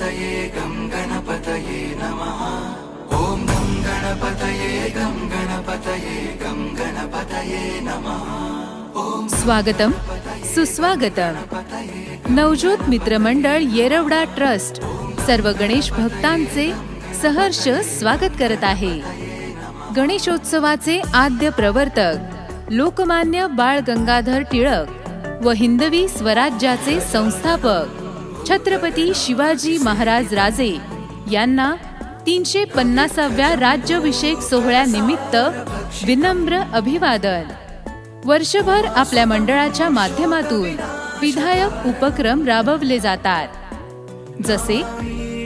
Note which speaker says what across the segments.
Speaker 1: गणपतये गं गणपतये नमः। ॐ गं गणपतये गं गणपतये गं गणपतये नमः।
Speaker 2: स्वागतम सुस्वागतम। नवज्योत मित्रमंडळ येरवडा ट्रस्ट सर्व गणेश भक्तांचे सहर्ष स्वागत करत आहे। गणेशोत्सवाचे आद्य प्रवर्तक लोकमान्य बाळ गंगाधर टिळक व हिंदवी स्वराज्याचे संस्थापक छत्रपती शिवाजी महाराज राजे यांना 350व्या राज्याभिषेक सोहळ्यानिमित्त विनम्र अभिवादन। वर्षभर आपल्या मंडळाच्या माध्यमातून विधायक उपक्रम राबवले जातात, जसे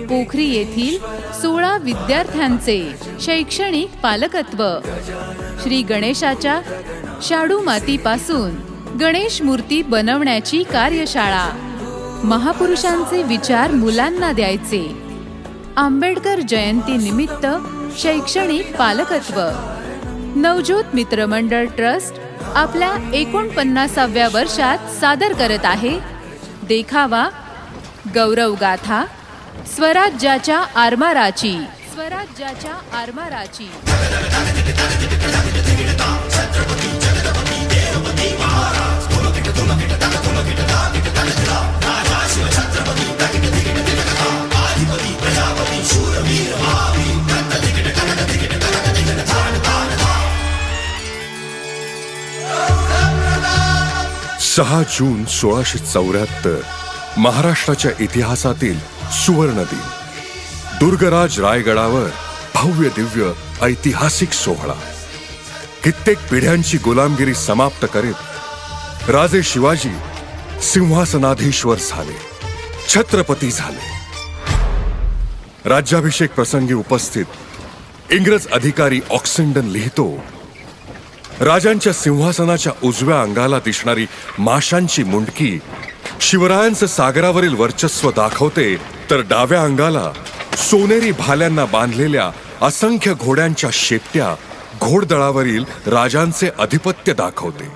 Speaker 2: पोखरी येथील 16 विद्यार्थ्यांचे शैक्षणिक पालकत्व, श्री गणेशाच्या शाडू मातीपासून गणेश मूर्ती बनवण्याची कार्यशाळा, महापुरुषांचे विचार मुलांना द्यायचे, आंबेडकर जयंती निमित्त शैक्षणिक पालकत्व। नवज्योत मित्रमंडळ ट्रस्ट आपल्या 49व्या वर्षात सादर करत आहे देखावा गौरव गाथा स्वराज्याच्या आरमाराची।
Speaker 3: सहा जून 1674 महाराष्ट्राच्या इतिहासातील सुवर्ण दिन। दुर्गराज रायगडावर भव्य दिव्य ऐतिहासिक सोहळा। कित्येक पिढ्यांची गुलामगिरी समाप्त करीत राजे शिवाजी सिंहासनाधीश्वर झाले, छत्रपती झाले। राज्याभिषेक प्रसंगी उपस्थित इंग्रज अधिकारी ऑक्सिंडन लिहितो, राजांच्या सिंहासनाच्या उजव्या अंगाला दिसणारी माशांची मुंडकी शिवरायांचं सागरावरील वर्चस्व दाखवते, तर डाव्या अंगाला सोनेरी भाल्यांना बांधलेल्या असंख्य घोड्यांच्या शेपट्या घोडदळावरील राजांचे अधिपत्य दाखवते।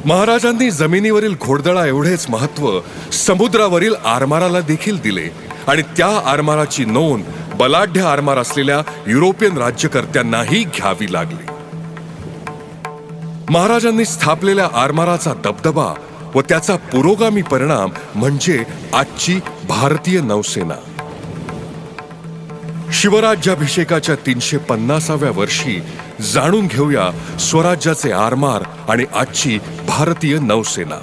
Speaker 3: महाराजांनी जमिनीवरील घोडदळा एवढेच महत्व समुद्रावरील आरमाराला देखील दिले आणि त्या आरमाराची नोंद बलाढ्य आरमार असलेल्या युरोपियन राज्यकर्त्यांनाही घ्यावी लागली। महाराजांनी स्थापलेल्या आरमाराचा दबदबा व त्याचा पुरोगामी परिणाम म्हणजे आजची भारतीय नौसेना। शिवराज्याभिषेकाच्या 350व्या वर्षी जाणून घेऊया स्वराज्याचे आरमार आणि आजची भारतीय नौसेना।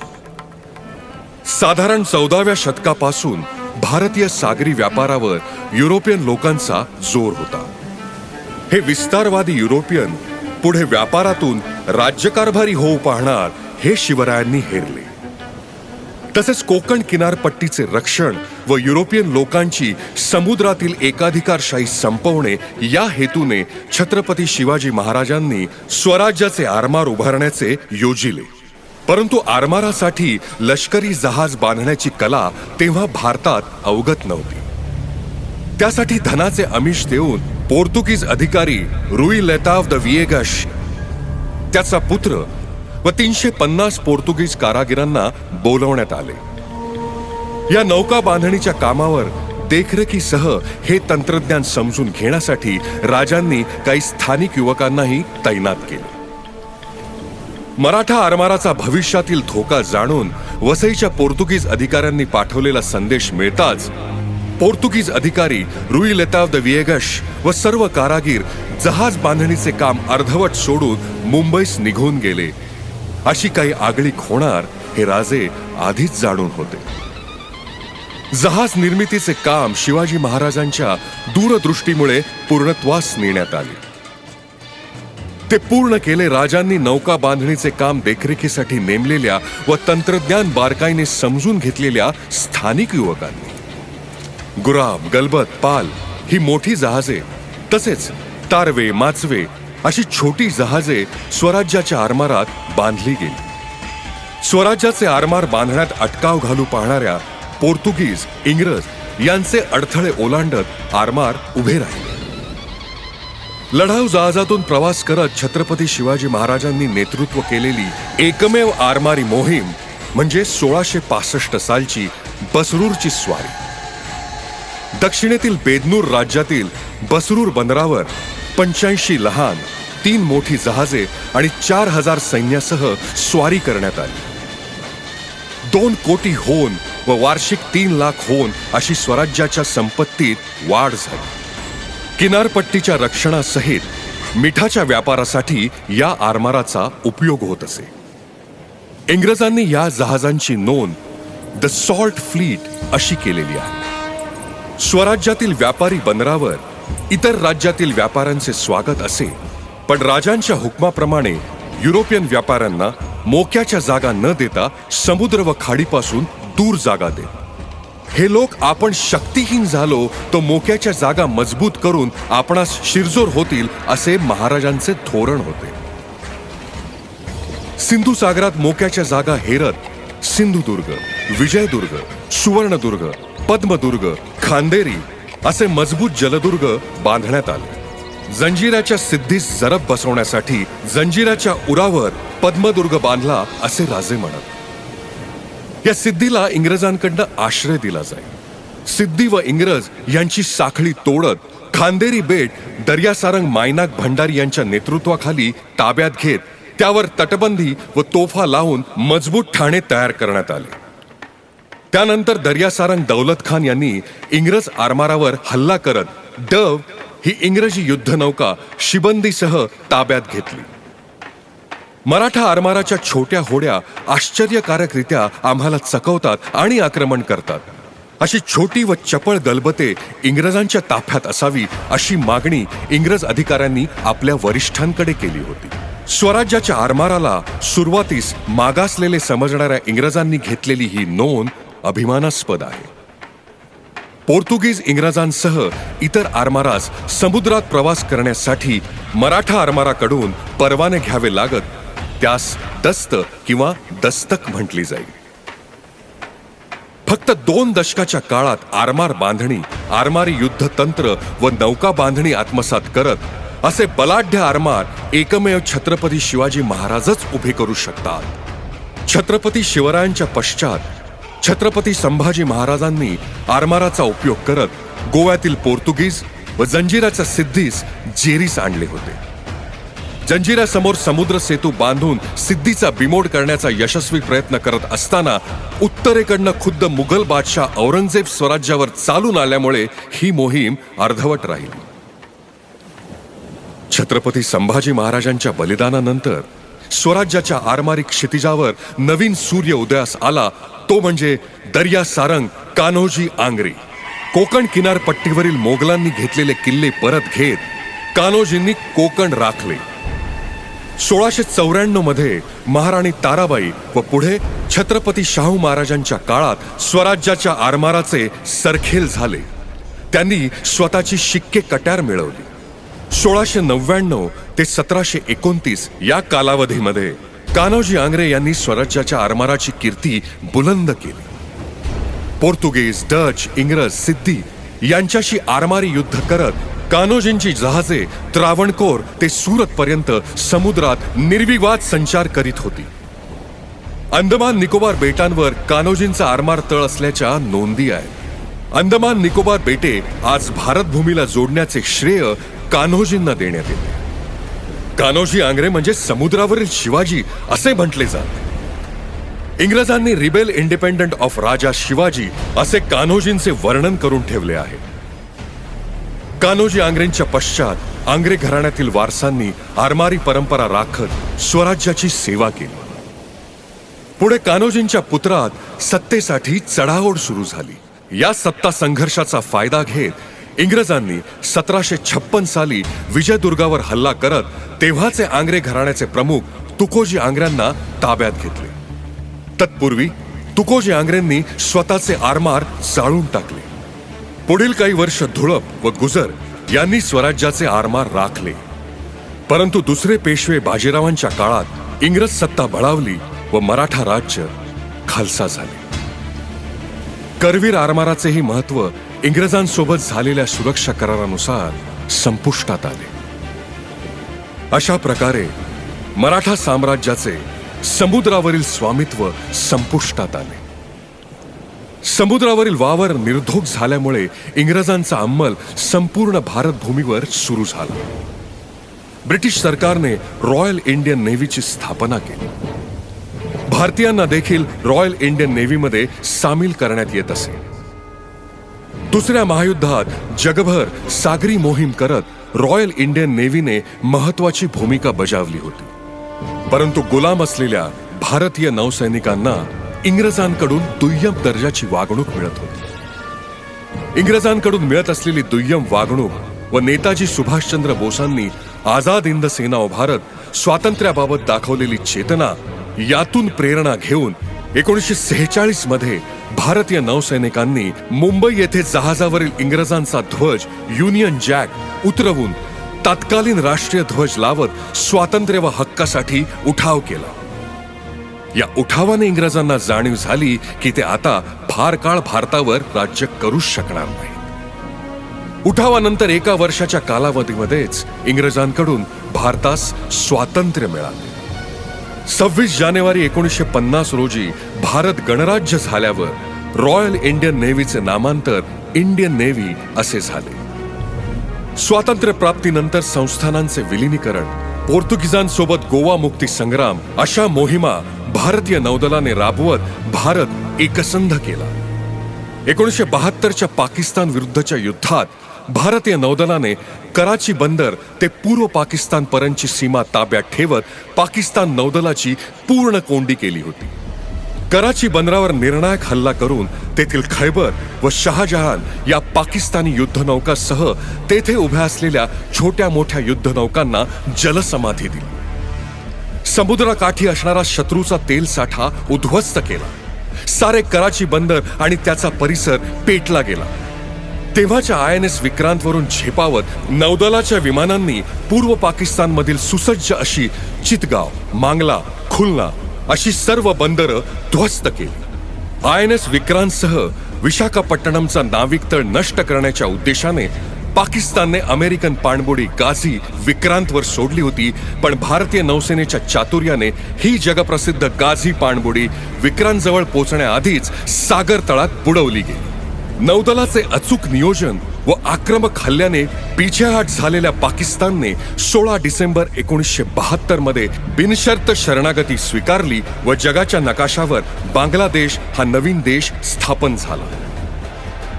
Speaker 3: साधारण 14व्या शतकापासून भारतीय सागरी व्यापारावर युरोपियन लोकांचा जोर होता। हे विस्तारवादी युरोपियन पुढे व्यापारातून राज्यकारभारी होऊ पाहणार हे शिवरायांनी हेरले। तसेच कोकण किनारपट्टीचे रक्षण व युरोपियन लोकांची समुद्रातील एकाधिकारशाही संपवणे या हेतूने छत्रपती शिवाजी महाराजांनी स्वराज्याचे आरमार उभारण्याचे योजिले। परंतु आरमारासाठी लष्करी जहाज बांधण्याची कला तेव्हा भारतात अवगत नव्हती। त्यासाठी धनाचे आमिष देऊन पोर्तुगीज अधिकारी रुई लेताव द विएगस, त्याचा पुत्र व 350 पोर्तुगीज कारागिरांना बोलवण्यात आले। या नौका बांधणीच्या कामावर देखरेखीसह हे तंत्रज्ञान समजून घेण्यासाठी राजांनी काही स्थानिक युवकांनाही तैनात केले। मराठा आरमाराचा भविष्यातील धोका जाणून वसईच्या पोर्तुगीज अधिकाऱ्यांनी पाठवलेला संदेश मिळताच पोर्तुगीज अधिकारी रुई लेताव द विएगस व सर्व कारागीर जहाज बांधणीचे काम अर्धवट सोडून मुंबईस निघून गेले। अशी काही आगळीक होणार हे राजे आधीच जाणून होते। जहाज निर्मितीचे काम शिवाजी महाराजांच्या दूरदृष्टीमुळे पूर्णत्वास नेण्यात आले। ते पूर्ण केले राजांनी नौका बांधणीचे काम देखरेखीसाठी नेमलेल्या व तंत्रज्ञान बारकाईने समजून घेतलेल्या स्थानिक युवकांनी। गुराब, गलबत, पाल ही मोठी जहाजे तसेच तारवे, माचवे अशी छोटी जहाजे स्वराज्याच्या आरमारात बांधली गेली। स्वराज्याचे आरमार बांधण्यात अटकाव घालू पाहणाऱ्या पोर्तुगीज, इंग्रज यांचे अडथळे ओलांडत आरमार उभे राहिले। लढाऊ जहाजातून प्रवास करत छत्रपती शिवाजी महाराजांनी नेतृत्व केलेली एकमेव आरमारी मोहीम म्हणजे 1665 सालची बसरूरची स्वारी। दक्षिणेतील बेदनूर राज्यातील बसरूर बंदरावर 85 लहान, 3 मोठी जहाजे आणि 4000 सैन्यासह स्वारी करण्यात आली. 2 कोटी होन व वार्षिक 3 लाख होन अशी स्वराज्याच्या संपत्तीत वाढ झाली. किनारपट्टीच्या रक्षणासहित मिठाच्या व्यापारासाठी या आरमाराचा उपयोग होत असे. इंग्रजांनी या जहाजांची नोंद द सॉल्ट फ्लीट अशी केलेली आहे. स्वराज्यातील व्यापारी बंदरावर इतर राज्यातील व्यापाऱ्यांचे स्वागत असे, पण राजांच्या हुकमाप्रमाणे युरोपियन व्यापाऱ्यांना मोक्याच्या जागा न देता समुद्र व खाडीपासून दूर जागा देत. हे लोक आपण शक्तिहीन झालो तो मोक्याच्या जागा मजबूत करून आपणास शिरजोर होतील असे महाराजांचे धोरण होते. सिंधू सागरात मोक्याच्या जागा हेरत सिंधुदुर्ग, विजयदुर्ग, सुवर्णदुर्ग, पद्मदुर्ग, खांदेरी असे मजबूत जलदुर्ग बांधण्यात आले. जंजिराच्या सिद्धीस जरब बसवण्यासाठी जंजिराच्या उरावर पद्मदुर्ग बांधला असे राजे म्हणत. या सिद्धीला इंग्रजांकडनं आश्रय दिला जाई. सिद्धी व इंग्रज यांची साखळी तोडत खांदेरी बेट दर्यासारंग मायनाक भंडारी यांच्या नेतृत्वाखाली ताब्यात घेत त्यावर तटबंदी व तोफा लावून मजबूत ठाणे तयार करण्यात आले. त्यानंतर दर्यासारंग दौलत खान यांनी इंग्रज आरमारावर हल्ला करत डव ही इंग्रजी युद्धनौका शिबंदीसह ताब्यात घेतली. मराठा आरमाराच्या छोट्या होड्या आश्चर्यकारकरित्या आम्हाला चकवतात आणि आक्रमण करतात. अशी छोटी व चपळ गलबते इंग्रजांच्या ताफ्यात असावी अशी मागणी इंग्रज अधिकाऱ्यांनी आपल्या वरिष्ठांकडे केली होती. स्वराज्याच्या आरमाराला सुरुवातीस मागासलेले समजणाऱ्या इंग्रजांनी घेतलेली ही नोंद अभिमानास्पद आहे. पोर्तुगीज इंग्रजांसह इतर आरमारास समुद्रात प्रवास करण्यासाठी मराठा आरमाराकडून परवाने घ्यावे लागत. त्यास दस्त किंवा दस्तक म्हटली जाईल. फक्त 2 दशकाच्या काळात आरमार बांधणी, आरमारी युद्धतंत्र व नौका बांधणी आत्मसात करत असे बलाढ्य आरमार एकमेव छत्रपती शिवाजी महाराजच उभे करू शकतात. छत्रपती शिवरायांच्या पश्चात छत्रपती संभाजी महाराजांनी आरमाराचा उपयोग करत गोव्यातील पोर्तुगीज व जंजिराच्या सिद्धीस जेरीस आणले होते. जंजिरासमोर समुद्र सेतू बांधून सिद्धीचा बिमोड करण्याचा यशस्वी प्रयत्न करत असताना उत्तरेकडनं खुद्द मुघल बादशाह औरंगजेब स्वराज्यावर चालून आल्यामुळे ही मोहीम अर्धवट राहिली. छत्रपती संभाजी महाराजांच्या बलिदानानंतर स्वराज्याच्या आरमारी क्षितिजावर नवीन सूर्य उदयास आला, तो म्हणजे दर्या सारंग कान्होजी आंग्रे. कोकण किनारपट्टीवरील मोगलांनी घेतलेले किल्ले परत घेत कान्होजींनी कोकण राखले. 1694 मध्ये महाराणी ताराबाई व पुढे छत्रपती शाहू महाराजांच्या काळात स्वराज्याच्या आरमाराचे सरखेल झाले. त्यांनी स्वतःची शिक्के कट्यार मिळवली. 1699 ते 1729 या कालावधीमध्ये कान्होजी आंग्रे यांनी स्वराज्याच्या आरमाराची कीर्ती बुलंद केली. पोर्तुगीज, डच, इंग्रज, सिद्धी यांच्याशी आरमारी युद्ध करत कान्होजींची जहाजे त्रावणकोर ते सुरत पर्यंत समुद्रात निर्विवाद संचार करीत होती. अंदमान निकोबार बेटांवर कान्होजींचा आरमार तळ असल्याच्या नोंदी आहेत. अंदमान निकोबार बेटे आज भारतभूमीला जोडण्याचे श्रेय कान्होजींना देण्यात येते. कान्होजी आंग्रे म्हणजे समुद्रावरील शिवाजी असे म्हटले जाते. इंग्रजांनी रिबेल इंडिपेंडंट ऑफ राजा शिवाजी असे कान्होजींचे वर्णन करून ठेवले आहे. कान्होजी आंग्रेंच्या पश्चात आंग्रे घराण्यातील वारसांनी आरमारी परंपरा राखत स्वराज्याची सेवा केली. पुढे कान्होजींच्या पुत्रात सत्तेसाठी चढाओढ सुरू झाली. या सत्ता संघर्षाचा फायदा घेत इंग्रजांनी 1756 साली विजयदुर्गावर हल्ला करत तेव्हाचे आंग्रे घराण्याचे प्रमुख तुकोजी आंग्र्यांना ताब्यात घेतले. तत्पूर्वी तुकोजी आंग्रेंनी स्वतःचे आरमार जाळून टाकले. पुढील काही वर्ष धुळप व गुजर यांनी स्वराज्याचे आरमार राखले. परंतु दुसरे पेशवे बाजीरावांच्या काळात इंग्रज सत्ता बळावली व मराठा राज्य खालसा झाले. करवीर आरमाराचेही महत्व इंग्रजांसोबत झालेल्या सुरक्षा करारानुसार संपुष्टात आले. अशा प्रकारे मराठा साम्राज्याचे समुद्रावरील स्वामित्व संपुष्टात आले. समुद्रावरील वावर निर्धोक झाल्यामुळे इंग्रजांचा अंमल संपूर्ण भारतभूमीवर सुरू झाला. ब्रिटिश सरकारने रॉयल इंडियन नेव्हीची स्थापना केली. भारतीयांना देखील रॉयल इंडियन नेव्हीमध्ये सामील करण्यात येत असे. दुसऱ्या महायुद्धात जगभर सागरी मोहीम करत रॉयल इंडियन नेव्हीने महत्वाची भूमिका बजावली होती. परंतु गुलाम असलेल्या भारतीय नौसैनिकांना इंग्रजांकडून दुय्यम दर्जाची वागणूक मिळत होती. इंग्रजांकडून मिळत असलेली दुय्यम वागणूक व नेताजी सुभाषचंद्र बोसांनी आझाद हिंद सेना उभारत स्वातंत्र्याबाबत दाखवलेली चेतना यातून प्रेरणा घेऊन 1946 मध्ये भारतीय नौसैनिकांनी मुंबई येथे जहाजावरील इंग्रजांचा ध्वज युनियन जॅक उतरवून तत्कालीन राष्ट्रीय ध्वज लावत स्वातंत्र्य व हक्कासाठी उठाव केला. या उठावाने इंग्रजांना जाणीव झाली की ते आता फार काळ भारतावर राज्य करूच शकणार नाही. उठावानंतर 1 वर्षाच्या कालावधीमध्येच इंग्रजांकडून भारतास स्वातंत्र्य मिळाले. 26 जानेवारी 1950 रोजी भारत गणराज्य झाल्यावर रॉयल इंडियन नेव्हीचे नामांतर इंडियन नेव्ही असे झाले. स्वातंत्र्य प्राप्तीनंतर संस्थानांचे विलिनीकरण, पोर्तुगीजांसोबत गोवा मुक्ती संग्राम अशा मोहिमा भारतीय नौदलाने राबवत भारत एकसंध केला. 1972च्या पाकिस्तान विरुद्धच्या युद्धात भारतीय नौदलाने कराची बंदर ते पूर्व पाकिस्तान पर्यंतची सीमा ताब्यात ठेवत पाकिस्तान नौदलाची पूर्ण कोंडी केली होती. कराची बंदरावर निर्णायक हल्ला करून तेथील खैबर व शहाजहान या पाकिस्तानी युद्धनौकांसह तेथे उभ्या असलेल्या छोट्या मोठ्या युद्धनौकांना जलसमाधी दिली. समुद्राकाठी असणारा शत्रूचा तेल साठा उद्ध्वस्त केला. सारे कराची बंदर आणि त्याचा परिसर पेटला गेला. तेव्हाच्या INS विक्रांत वरून झेपावत नौदलाच्या विमानांनी पूर्व पाकिस्तानमधील सुसज्ज अशी चितगाव, मांगला, खुलना अशी सर्व बंदरं ध्वस्त केली. INS विक्रांतसह विशाखापट्टणमचा नाविकतळ नष्ट करण्याच्या उद्देशाने पाकिस्तानने अमेरिकन पाणबुडी गाझी विक्रांतवर सोडली होती. पण भारतीय नौसेनेच्या चातुर्याने ही जगप्रसिद्ध गाझी पाणबुडी विक्रांतजवळ पोहोचण्याआधीच सागर तळात बुडवली गेली. नौदलाचे अचूक नियोजन व आक्रमक हल्ल्याने पिछेहाट झालेल्या पाकिस्तानने 16 डिसेंबर 1972 मध्ये बिनशर्त शरणागती स्वीकारली व जगाच्या नकाशावर बांगलादेश हा नवीन देश स्थापन झाला.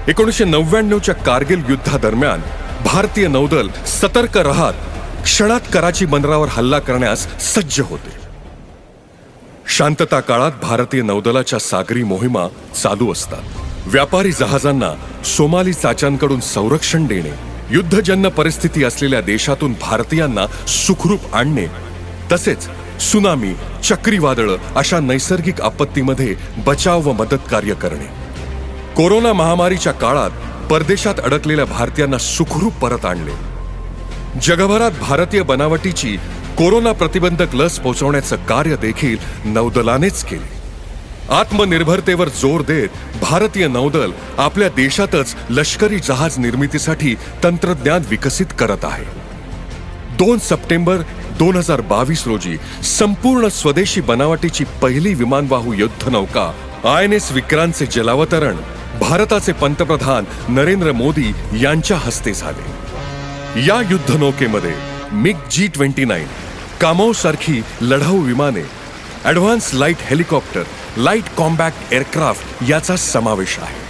Speaker 3: 1999च्या कारगिल युद्धादरम्यान भारतीय नौदल सतर्क राहत क्षणात कराची बंदरावर हल्ला करण्यास सज्ज होते. शांतता काळात भारतीय नौदलाच्या सागरी मोहिमा चालू असतात. व्यापारी जहाजांना सोमाली चाच्यांकडून संरक्षण देणे, युद्धजन्य परिस्थिती असलेल्या देशातून भारतीयांना सुखरूप आणणे, तसेच सुनामी, चक्रीवादळ अशा नैसर्गिक आपत्तीमध्ये बचाव व मदत कार्य करणे. कोरोना महामारीच्या काळात परदेशात अडकलेल्या भारतीयांना सुखरूप परत आणले. जगभरात भारतीय बनावटीची कोरोना प्रतिबंधक लस पोहोचवण्याचं कार्य देखील नौदलानेच केले. आत्मनिर्भरतेवर जोर देत भारतीय नौदल आपल्या देशातच लष्करी जहाज निर्मितीसाठी तंत्रज्ञान विकसित करत आहे. 2 सप्टेंबर 2022 रोजी संपूर्ण स्वदेशी बनावटीची पहिली विमानवाहू युद्धनौका INS विक्रांतचे जलावतरण भारताचे पंतप्रधान नरेंद्र मोदी यांच्या हस्ते झाले. या युद्धनौकेमध्ये MiG-29, कामोव सारखी लढाऊ विमाने, advance light helicopter, light combat aircraft याचा समावेश आहे.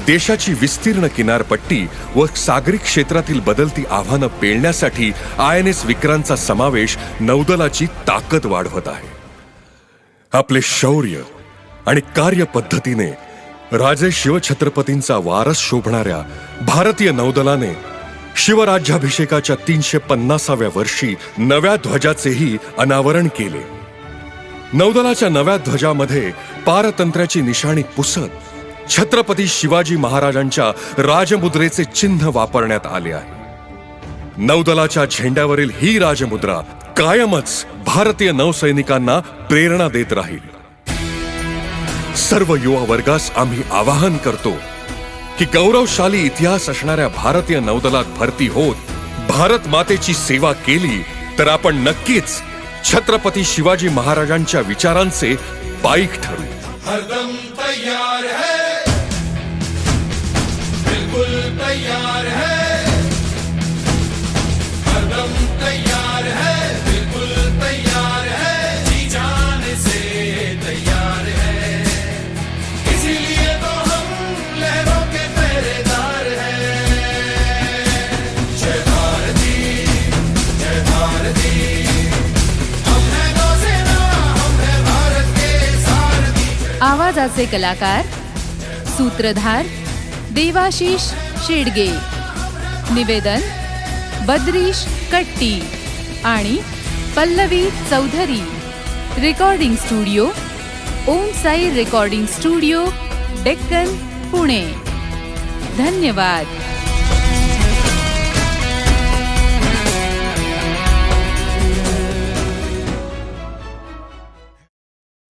Speaker 3: देशाची विस्तीर्ण किनारपट्टी व सागरी क्षेत्रातील बदलती आव्हानं पेलण्यासाठी INS विक्रांतचा समावेश नौदलाची ताकद वाढवत आहे. आपले शौर्य आणि कार्यपद्धतीने राजे शिवछत्रपतींचा वारस शोभणाऱ्या भारतीय नौदलाने शिवराज्याभिषेकाच्या 350व्या वर्षी नव्या ध्वजाचेही अनावरण केले. नौदलाच्या नव्या ध्वजामध्ये पारतंत्र्याची निशाणी पुसत छत्रपती शिवाजी महाराजांच्या राजमुद्रेचे चिन्ह वापरण्यात आले आहे. नौदलाच्या झेंड्यावरील ही राजमुद्रा कायमच भारतीय नौसैनिकांना प्रेरणा देत राहील. सर्व युवा वर्गास आम्ही आवाहन करतो की गौरवशाली इतिहास असणाऱ्या भारतीय नौदलात भरती होत भारत मातेची सेवा केली तर आपण नक्कीच छत्रपती शिवाजी महाराजांच्या विचारांचे पाईक ठरू.
Speaker 1: हरदम तैयार है
Speaker 2: आवाजाचे कलाकार सूत्रधार देवाशीष शेडगे, निवेदन बद्रीश कट्टी आणि पल्लवी चौधरी. रेकॉर्डिंग स्टुडिओ ओम साई रेकॉर्डिंग स्टुडिओ, डेक्कन, पुणे. धन्यवाद.